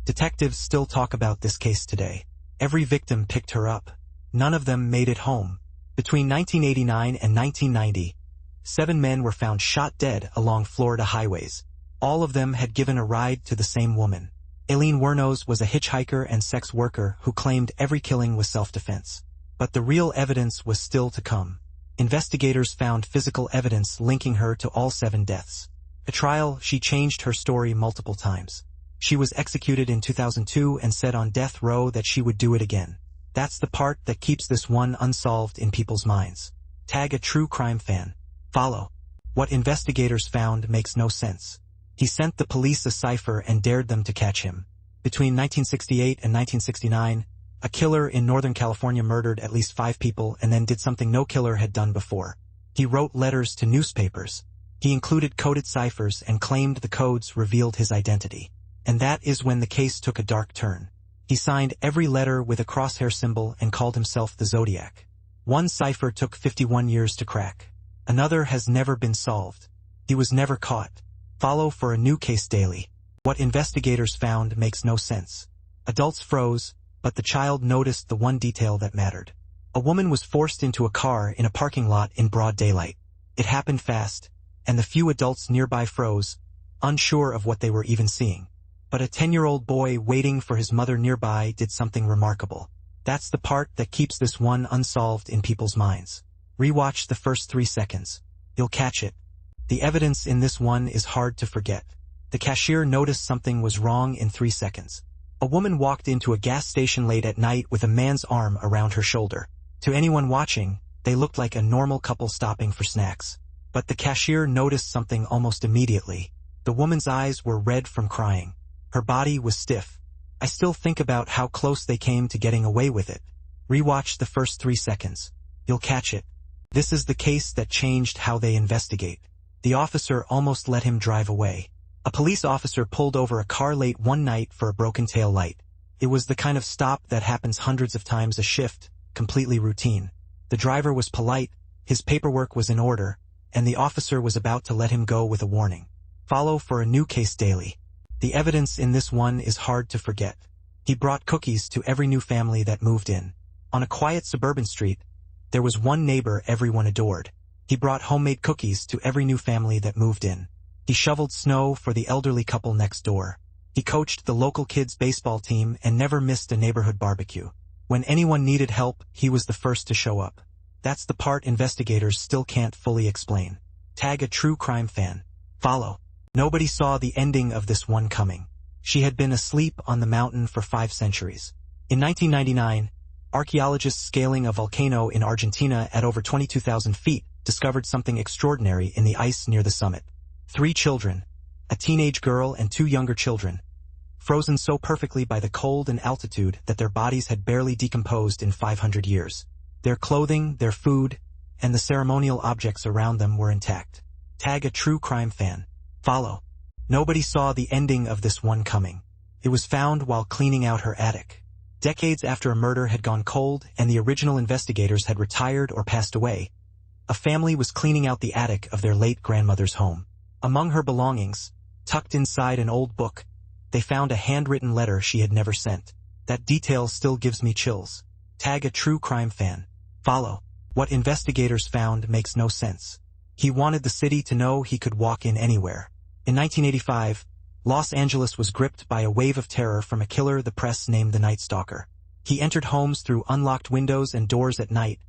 Detectives still talk about this case today. Every victim picked her up. None of them made it home. Between 1989 and 1990, 7 men were found shot dead along Florida highways. All of them had given a ride to the same woman. Aileen Wuornos was a hitchhiker and sex worker who claimed every killing was self-defense. But the real evidence was still to come. Investigators found physical evidence linking her to all 7 deaths. At trial, she changed her story multiple times. She was executed in 2002 and said on death row that she would do it again. That's the part that keeps this one unsolved in people's minds. Tag a true crime fan. Follow. What investigators found makes no sense. He sent the police a cipher and dared them to catch him. Between 1968 and 1969, a killer in Northern California murdered at least 5 people and then did something no killer had done before. He wrote letters to newspapers. He included coded ciphers and claimed the codes revealed his identity. And that is when the case took a dark turn. He signed every letter with a crosshair symbol and called himself the Zodiac. One cipher took 51 years to crack. Another has never been solved. He was never caught. Follow for a new case daily. What investigators found makes no sense. Adults froze, but the child noticed the one detail that mattered. A woman was forced into a car in a parking lot in broad daylight. It happened fast, and the few adults nearby froze, unsure of what they were even seeing. But a 10-year-old boy waiting for his mother nearby did something remarkable. That's the part that keeps this one unsolved in people's minds. Rewatch the first 3 seconds. You'll catch it. The evidence in this one is hard to forget. The cashier noticed something was wrong in 3 seconds. A woman walked into a gas station late at night with a man's arm around her shoulder. To anyone watching, they looked like a normal couple stopping for snacks. But the cashier noticed something almost immediately. The woman's eyes were red from crying. Her body was stiff. I still think about how close they came to getting away with it. Rewatch the first 3 seconds. You'll catch it. This is the case that changed how they investigate. The officer almost let him drive away. A police officer pulled over a car late one night for a broken tail light. It was the kind of stop that happens hundreds of times a shift, completely routine. The driver was polite, his paperwork was in order, and the officer was about to let him go with a warning. Follow for a new case daily. The evidence in this one is hard to forget. He brought cookies to every new family that moved in. On a quiet suburban street, there was one neighbor everyone adored. He brought homemade cookies to every new family that moved in. He shoveled snow for the elderly couple next door. He coached the local kids' baseball team and never missed a neighborhood barbecue. When anyone needed help, he was the first to show up. That's the part investigators still can't fully explain. Tag a true crime fan. Follow. Nobody saw the ending of this one coming. She had been asleep on the mountain for 5 centuries. In 1999, archaeologists scaling a volcano in Argentina at over 22,000 feet discovered something extraordinary in the ice near the summit. 3 children, a teenage girl and 2 younger children, frozen so perfectly by the cold and altitude that their bodies had barely decomposed in 500 years. Their clothing, their food, and the ceremonial objects around them were intact. Tag a true crime fan. Follow. Nobody saw the ending of this one coming. It was found while cleaning out her attic. Decades after a murder had gone cold and the original investigators had retired or passed away, a family was cleaning out the attic of their late grandmother's home. Among her belongings, tucked inside an old book, they found a handwritten letter she had never sent. That detail still gives me chills. Tag a true crime fan. Follow. What investigators found makes no sense. He wanted the city to know he could walk in anywhere. In 1985, Los Angeles was gripped by a wave of terror from a killer the press named the Night Stalker. He entered homes through unlocked windows and doors at night,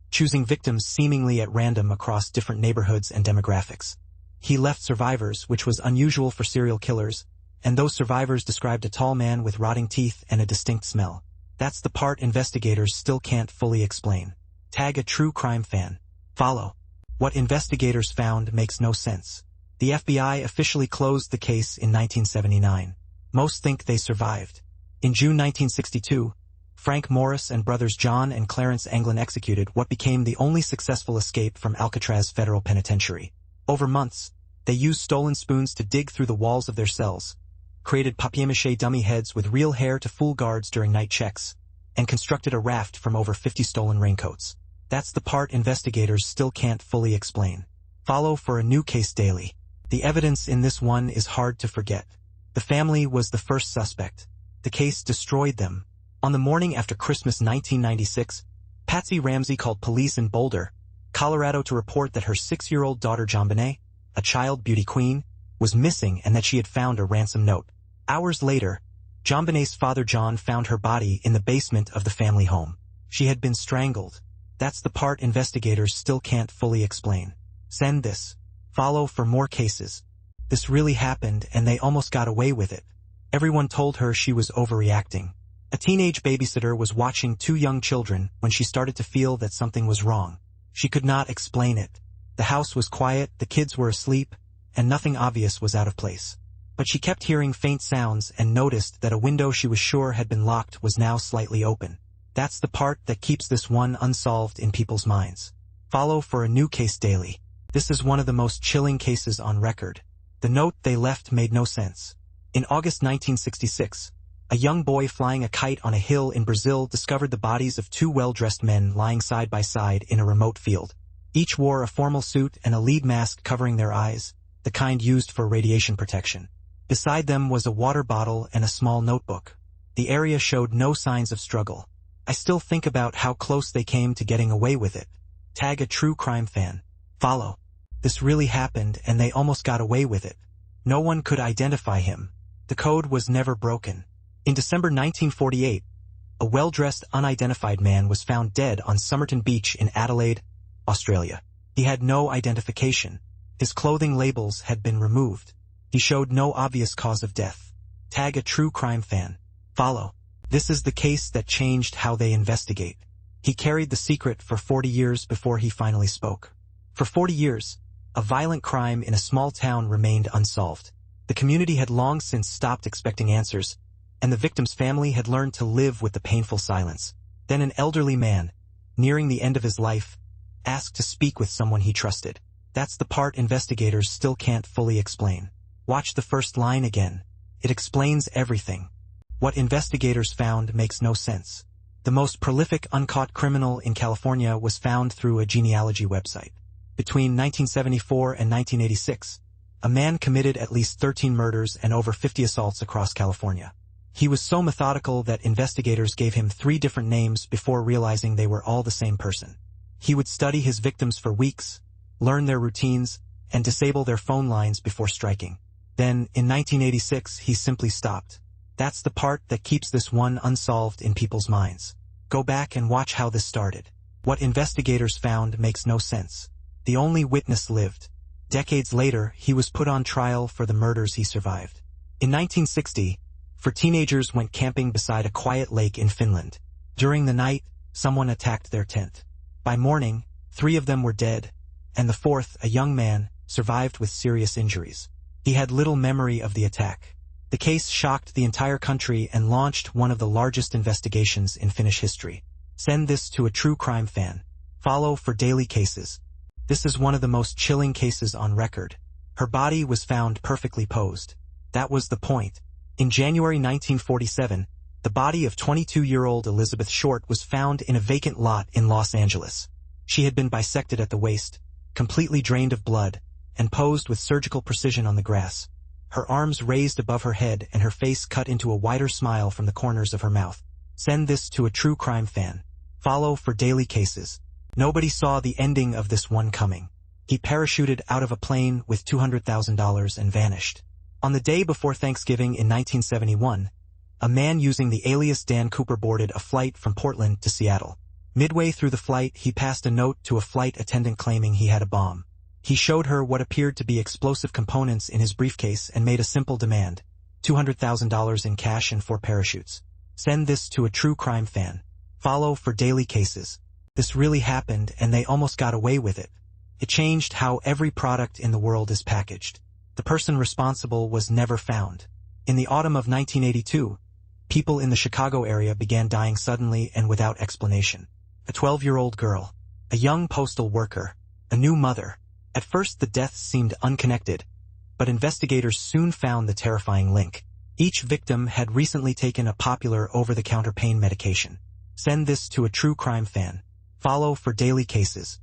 choosing victims seemingly at random across different neighborhoods and demographics. He left survivors, which was unusual for serial killers, and those survivors described a tall man with rotting teeth and a distinct smell. That's the part investigators still can't fully explain. Tag a true crime fan. Follow. What investigators found makes no sense. The FBI officially closed the case in 1979. Most think they survived. In June 1962, Frank Morris and brothers John and Clarence Anglin executed what became the only successful escape from Alcatraz Federal Penitentiary. Over months, they used stolen spoons to dig through the walls of their cells, created papier-mâché dummy heads with real hair to fool guards during night checks, and constructed a raft from over 50 stolen raincoats. That's the part investigators still can't fully explain. Follow for a new case daily. The evidence in this one is hard to forget. The family was the first suspect. The case destroyed them. On the morning after Christmas 1996, Patsy Ramsey called police in Boulder, Colorado to report that her 6-year-old daughter JonBenet, a child beauty queen, was missing and that she had found a ransom note. Hours later, JonBenet's father John found her body in the basement of the family home. She had been strangled. That's the part investigators still can't fully explain. Send this. Follow for more cases. This really happened and they almost got away with it. Everyone told her she was overreacting. A teenage babysitter was watching 2 young children when she started to feel that something was wrong. She could not explain it. The house was quiet, the kids were asleep, and nothing obvious was out of place. But she kept hearing faint sounds and noticed that a window she was sure had been locked was now slightly open. That's the part that keeps this one unsolved in people's minds. Follow for a new case daily. This is one of the most chilling cases on record. The note they left made no sense. In August 1966, a young boy flying a kite on a hill in Brazil discovered the bodies of 2 well-dressed men lying side by side in a remote field. Each wore a formal suit and a lead mask covering their eyes, the kind used for radiation protection. Beside them was a water bottle and a small notebook. The area showed no signs of struggle. I still think about how close they came to getting away with it. Tag a true crime fan. Follow. This really happened and they almost got away with it. No one could identify him. The code was never broken. In December 1948, a well-dressed unidentified man was found dead on Somerton Beach in Adelaide, Australia. He had no identification. His clothing labels had been removed. He showed no obvious cause of death. Tag a true crime fan. Follow. This is the case that changed how they investigate. He carried the secret for 40 years before he finally spoke. For 40 years, a violent crime in a small town remained unsolved. The community had long since stopped expecting answers, and the victim's family had learned to live with the painful silence. Then an elderly man, nearing the end of his life, asked to speak with someone he trusted. That's the part investigators still can't fully explain. Watch the first line again. It explains everything. What investigators found makes no sense. The most prolific uncaught criminal in California was found through a genealogy website. Between 1974 and 1986, a man committed at least 13 murders and over 50 assaults across California. He was so methodical that investigators gave him 3 different names before realizing they were all the same person. He would study his victims for weeks, learn their routines, and disable their phone lines before striking. Then, in 1986, he simply stopped. That's the part that keeps this one unsolved in people's minds. Go back and watch how this started. What investigators found makes no sense. The only witness lived. Decades later, he was put on trial for the murders he survived. In 1960, 4 teenagers went camping beside a quiet lake in Finland. During the night, someone attacked their tent. By morning, 3 of them were dead, and the 4th, a young man, survived with serious injuries. He had little memory of the attack. The case shocked the entire country and launched one of the largest investigations in Finnish history. Send this to a true crime fan. Follow for daily cases. This is one of the most chilling cases on record. Her body was found perfectly posed. That was the point. In January 1947, the body of 22-year-old Elizabeth Short was found in a vacant lot in Los Angeles. She had been bisected at the waist, completely drained of blood, and posed with surgical precision on the grass. Her arms raised above her head and her face cut into a wider smile from the corners of her mouth. Send this to a true crime fan. Follow for daily cases. Nobody saw the ending of this one coming. He parachuted out of a plane with $200,000 and vanished. On the day before Thanksgiving in 1971, a man using the alias Dan Cooper boarded a flight from Portland to Seattle. Midway through the flight, he passed a note to a flight attendant claiming he had a bomb. He showed her what appeared to be explosive components in his briefcase and made a simple demand: $200,000 in cash and 4 parachutes. Send this to a true crime fan. Follow for daily cases. This really happened and they almost got away with it. It changed how every product in the world is packaged. The person responsible was never found. In the autumn of 1982, people in the Chicago area began dying suddenly and without explanation. A 12-year-old girl, a young postal worker, a new mother. At first the deaths seemed unconnected, but investigators soon found the terrifying link. Each victim had recently taken a popular over-the-counter pain medication. Send this to a true crime fan. Follow for daily cases.